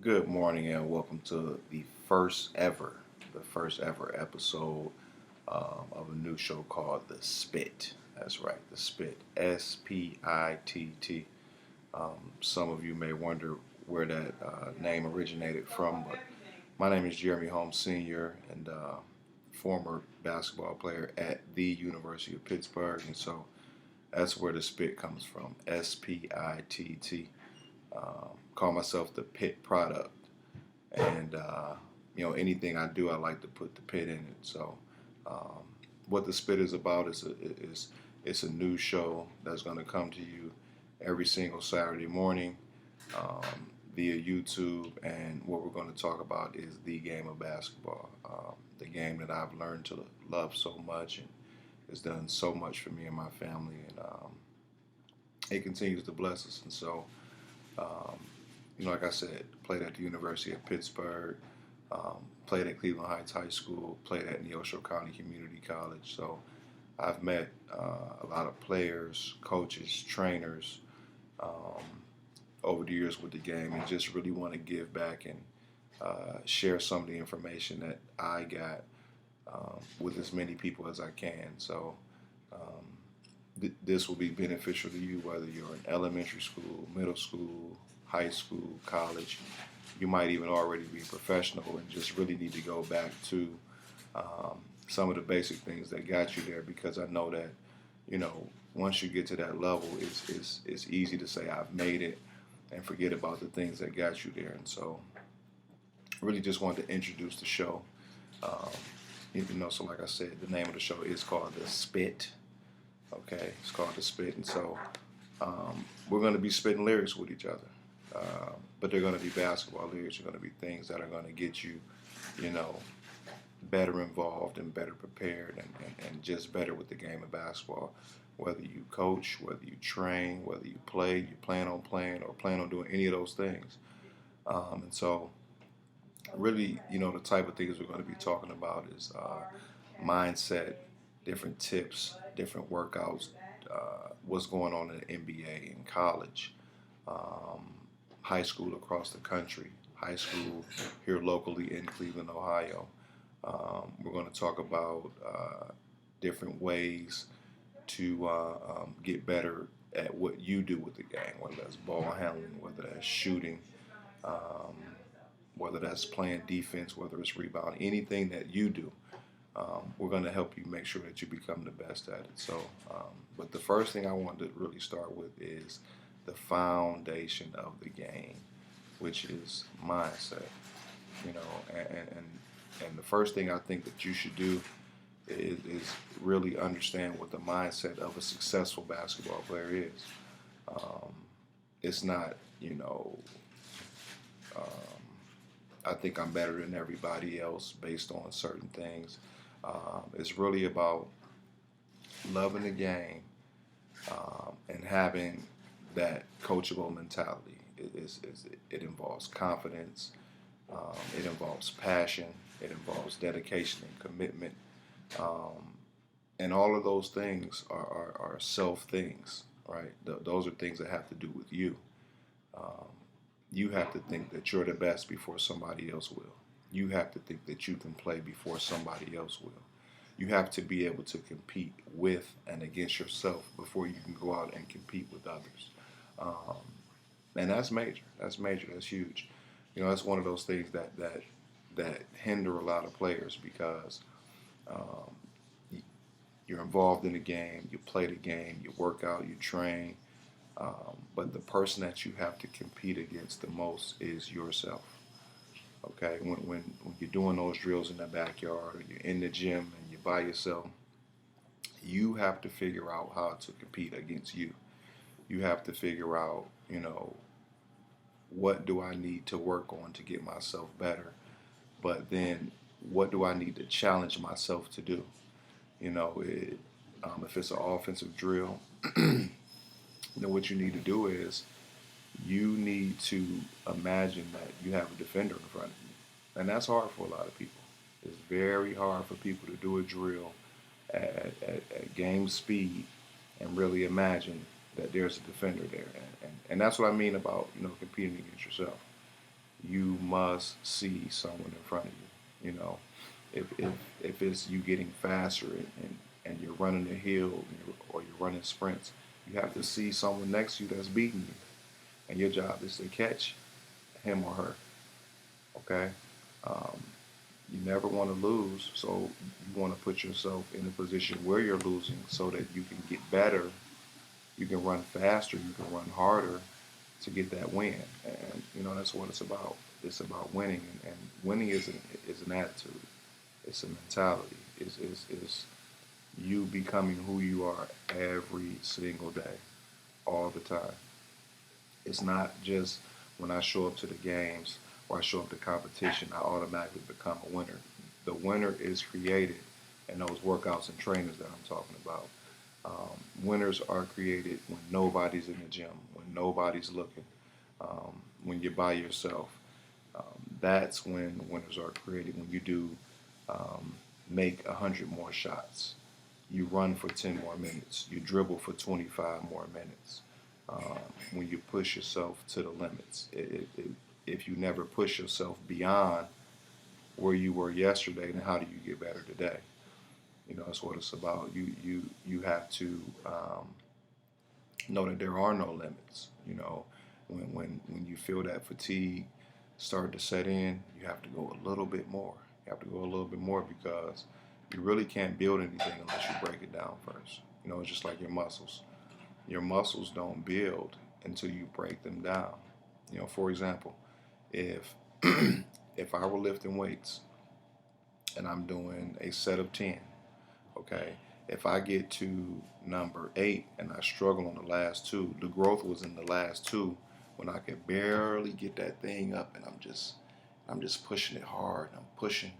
Good morning and welcome to the first ever episode of a new show called The Spitt. That's right, The Spitt, Spitt. Some of you may wonder where that name originated from, but my name is Jeremy Holmes Sr. and former basketball player at the University of Pittsburgh, and so that's where the Spitt comes from, Spitt. Call myself the Pitt product. And anything I do, I like to put the Pitt in it. So, um, what the Spit is about is it's a new show that's going to come to you every single Saturday morning via YouTube. And what we're going to talk about is the game of basketball, the game that I've learned to love so much and has done so much for me and my family, and it continues to bless us. And so. Um, like I said, played at the University of Pittsburgh, played at Cleveland Heights High School, played at Neosho County Community College. So I've met a lot of players, coaches, trainers um, over the years with the game, and just really want to give back and share some of the information that I got with as many people as I can. So this will be beneficial to you whether you're in elementary school, middle school, high school, college. You might even already be professional and just really need to go back to um, some of the basic things that got you there, because I know that, you know, once you get to that level, it's easy to say, I've made it, and forget about the things that got you there. And so, really just wanted to introduce the show. Um, Even though, so like I said, the name of the show is called The Spitt. Okay, it's called The Spitt. And so, we're going to be spitting lyrics with each other. But they're going to be basketball lyrics. They're going to be things that are going to get you, you know, better involved and better prepared and just better with the game of basketball. Whether you coach, whether you train, whether you play, you plan on playing or plan on doing any of those things. And so, really, the type of things we're going to be talking about is mindset, different tips, different workouts, what's going on in the NBA, in college, um, high school across the country, high school here locally in Cleveland, Ohio. We're going to talk about different ways to get better at what you do with the game, whether that's ball handling, whether that's shooting, um, whether that's playing defense, whether it's rebounding, anything that you do. We're going to help you make sure that you become the best at it. So, but the first thing I want to really start with is the foundation of the game, which is mindset. You know, and the first thing I think that you should do is really understand what the mindset of a successful basketball player is. Um, it's not, um, I think I'm better than everybody else based on certain things. It's really about loving the game and having that coachable mentality. It involves confidence, it involves passion, it involves dedication and commitment. Um, and all of those things are self things, right? Those are things that have to do with you. Um, you have to think that you're the best before somebody else will. You have to think that you can play before somebody else will. You have to be able to compete with and against yourself before you can go out and compete with others. Um, and that's major. That's major. That's huge. That's one of those things that hinder a lot of players because um, you're involved in the game, you play the game, you work out, you train, but the person that you have to compete against the most is yourself. Okay, when you're doing those drills in the backyard or you're in the gym and you're by yourself, you have to figure out how to compete against you. You have to figure out, what do I need to work on to get myself better, but then what do I need to challenge myself to do? If it's an offensive drill, then what you need to do is you need to imagine that you have a defender in front of you. And that's hard for a lot of people. It's very hard for people to do a drill at game speed and really imagine that there's a defender there. And that's what I mean about, competing against yourself. you must see someone in front of you. You know, if it's you getting faster and you're running a hill or you're running sprints, you have to see someone next to you that's beating you, and your job is to catch him or her. Okay, um, you never want to lose, so you want to put yourself in a position where you're losing so that you can get better, you can run faster, you can run harder to get that win. And that's what it's about. It's about winning, and winning is an attitude. It's a mentality. It's you becoming who you are every single day, all the time. It's not just when I show up to the games or I show up to competition, I automatically become a winner. The winner is created in those workouts and trainers that I'm talking about. Winners are created when nobody's in the gym, when nobody's looking, when you're by yourself. That's when winners are created. When you do um, make 100 more shots, you run for 10 more minutes, you dribble for 25 more minutes. Um, when you push yourself to the limits, if you never push yourself beyond where you were yesterday, then how do you get better today? That's what it's about. You have to know that there are no limits. When you feel that fatigue start to set in, you have to go a little bit more. You have to go a little bit more because you really can't build anything unless you break it down first. It's just like your muscles. Your muscles don't build until you break them down. For example, if if I were lifting weights and I'm doing a set of 10, okay, if I get to number 8 and I struggle on the last two, the growth was in the last two when I could barely get that thing up, and I'm just pushing it hard. And I'm pushing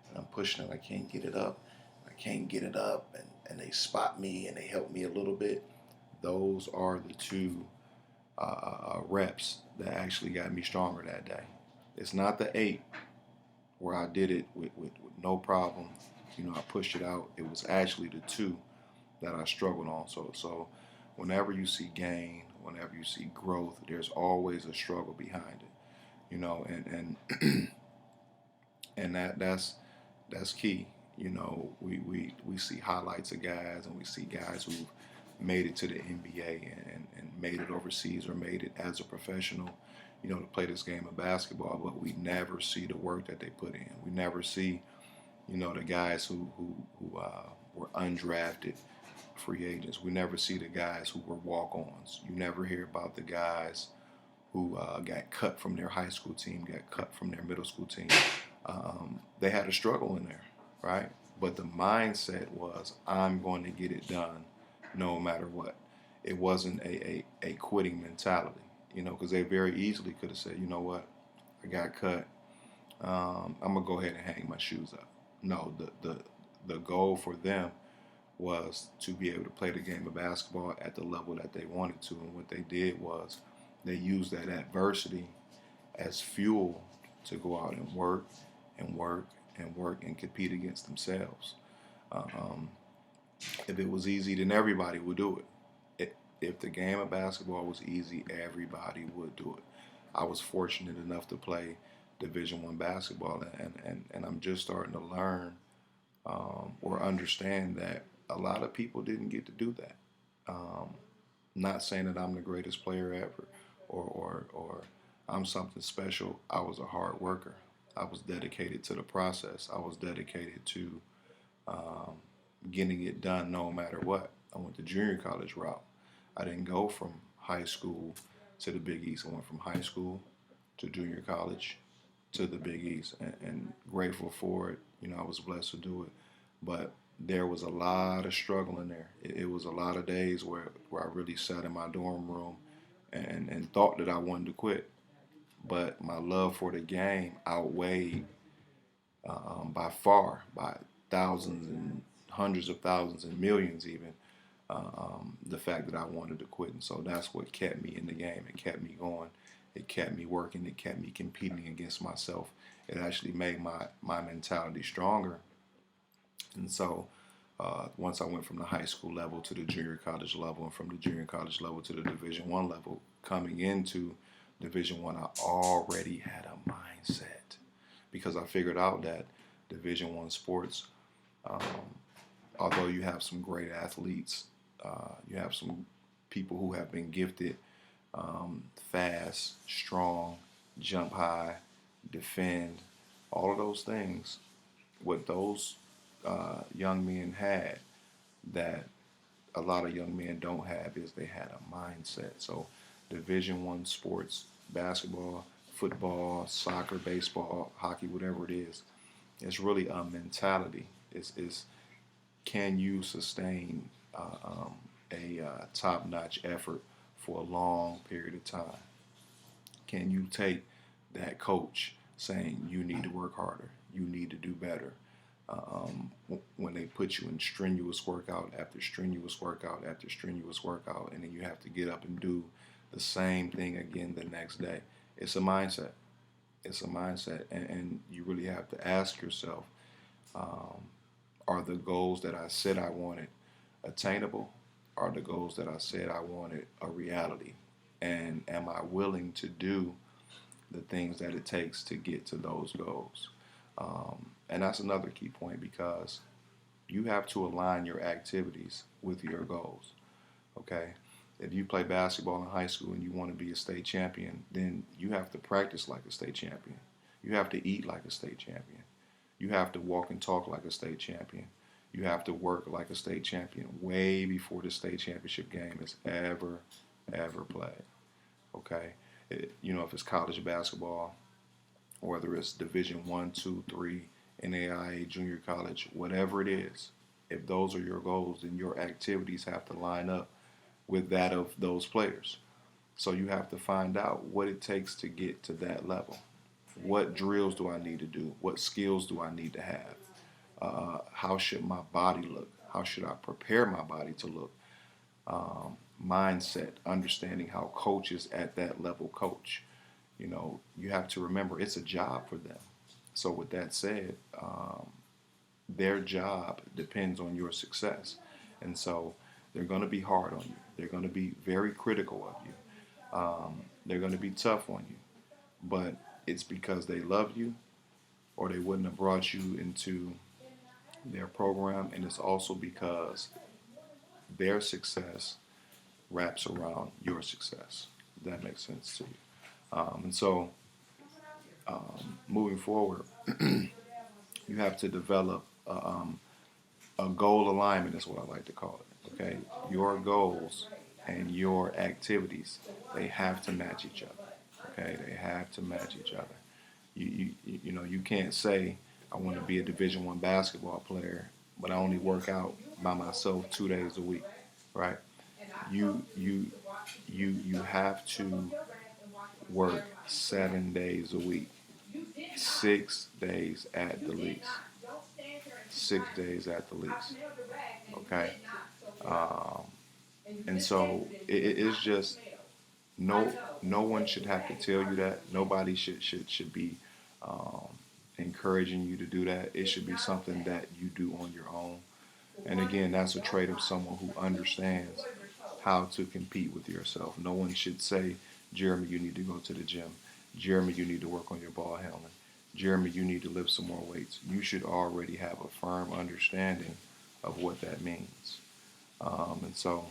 and I'm pushing and I can't get it up. I can't get it up, and they spot me and they help me a little bit. Those are the two reps that actually got me stronger that day. It's not the 8 where I did it with no problem. I pushed it out. It was actually the 2 that I struggled on. So whenever you see gain, whenever you see growth, there's always a struggle behind it. And and that's key. We see highlights of guys, and we see guys who've made it to the NBA and made it overseas or made it as a professional, to play this game of basketball, but we never see the work that they put in. We never see, the guys who were undrafted free agents. We never see the guys who were walk-ons. You never hear about the guys who got cut from their high school team, got cut from their middle school team. They had a struggle in there, right? But the mindset was, I'm going to get it done no matter what. It wasn't a quitting mentality, because they very easily could have said, you know what, I got cut. I'm going to go ahead and hang my shoes up. No, the goal for them was to be able to play the game of basketball at the level that they wanted to. And what they did was they used that adversity as fuel to go out and work and work and work and compete against themselves. Um, if it was easy, then everybody would do it. If the game of basketball was easy, everybody would do it. I was fortunate enough to play Division I basketball, and I'm just starting to learn or understand that a lot of people didn't get to do that. Um, Not saying that I'm the greatest player ever, or I'm something special. I was a hard worker. I was dedicated to the process. I was dedicated to um, getting it done no matter what. I went the junior college route. I didn't go from high school to the Big East. I went from high school to junior college to the Big East, and grateful for it. I was blessed to do it, but there was a lot of struggle in there. It was a lot of days where I really sat in my dorm room and thought that I wanted to quit, but my love for the game outweighed by far, by thousands and hundreds of thousands and millions even, the fact that I wanted to quit. And so that's what kept me in the game. It kept me going. It kept me working. It kept me competing against myself. It actually made my mentality stronger. And so once I went from the high school level to the junior college level, and from the junior college level to the Division I level, coming into Division One, I already had a mindset because I figured out that Division One sports, um, although you have some great athletes, you have some people who have been gifted, fast, strong, jump high, defend, all of those things. What those young men had that a lot of young men don't have is they had a mindset. So Division One sports, basketball, football, soccer, baseball, hockey, whatever it is, it's really a mentality. Is can you sustain a top-notch effort for a long period of time? Can you take that coach saying you need to work harder, you need to do better, when they put you in strenuous workout after strenuous workout after strenuous workout, and then you have to get up and do the same thing again the next day? It's a mindset. It's a mindset, and you really have to ask yourself, um, are the goals that I said I wanted attainable? Are the goals that I said I wanted a reality? And am I willing to do the things that it takes to get to those goals? And that's another key point because you have to align your activities with your goals. Okay? If you play basketball in high school and you want to be a state champion, then you have to practice like a state champion. You have to eat like a state champion. You have to walk and talk like a state champion. You have to work like a state champion way before the state championship game is ever played. Okay? If it's college basketball, whether it's Division One, Two, Three, NAIA, junior college, whatever it is, if those are your goals, then your activities have to line up with that of those players. So you have to find out what it takes to get to that level. What drills do I need to do? What skills do I need to have? How should my body look? How should I prepare my body to look? Mindset, understanding how coaches at that level coach. You have to remember it's a job for them. So with that said, their job depends on your success. And so they're going to be hard on you. They're going to be very critical of you. They're going to be tough on you. But it's because they love you or they wouldn't have brought you into their program. And it's also because their success wraps around your success. If that makes sense to you. And so moving forward, you have to develop a goal alignment is what I like to call it. Okay, your goals and your activities, they have to match each other. Okay, they have to match each other. You can't say I want to be a Division One basketball player, but I only work out by myself 2 days a week, right? You have to work 7 days a week, 6 days at the least. 6 days at the least. Okay, and so it's just no one should have to tell you that. Nobody should be encouraging you to do that. It should be something that you do on your own. And again, that's a trait of someone who understands how to compete with yourself. No one should say, Jeremy, you need to go to the gym. Jeremy, you need to work on your ball handling. Jeremy, you need to lift some more weights. You should already have a firm understanding of what that means. And so,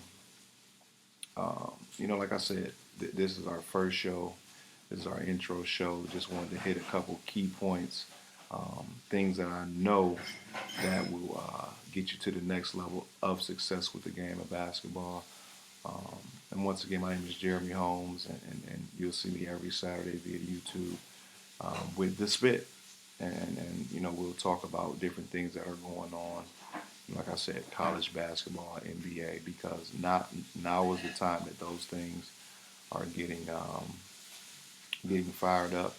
like I said, this is our first show. This is our intro show. Just wanted to hit a couple key points, things that I know that will get you to the next level of success with the game of basketball. And once again, my name is Jeremy Holmes, and you'll see me every Saturday via YouTube with the Spitt. And we'll talk about different things that are going on. Like I said, college basketball, NBA, because now is the time that those things are getting fired up.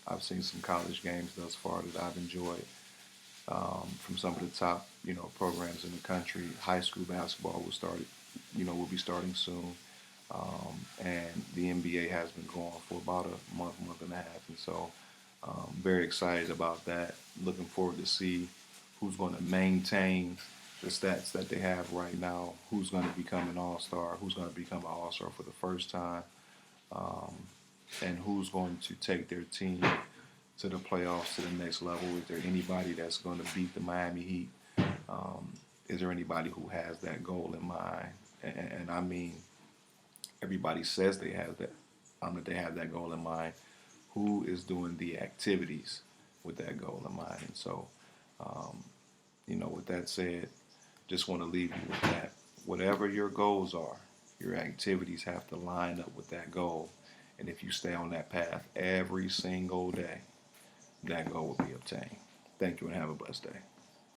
I've seen some college games thus far that I've enjoyed from some of the top programs in the country. High school basketball will be starting soon, and the NBA has been going for about a month and a half, and so very excited about that. Looking forward to see who's going to maintain the stats that they have right now, who's going to become an all-star, who's going to become an all-star for the first time. and who's going to take their team to the playoffs to the next level. Is there anybody that's going to beat the Miami Heat? Is there anybody who has that goal in mind? And I mean, everybody says they have that they have that goal in mind. Who is doing the activities with that goal in mind? And so, um, with that said, just want to leave you with that. Whatever your goals are, your activities have to line up with that goal. And if you stay on that path every single day, that goal will be obtained. Thank you and have a blessed day.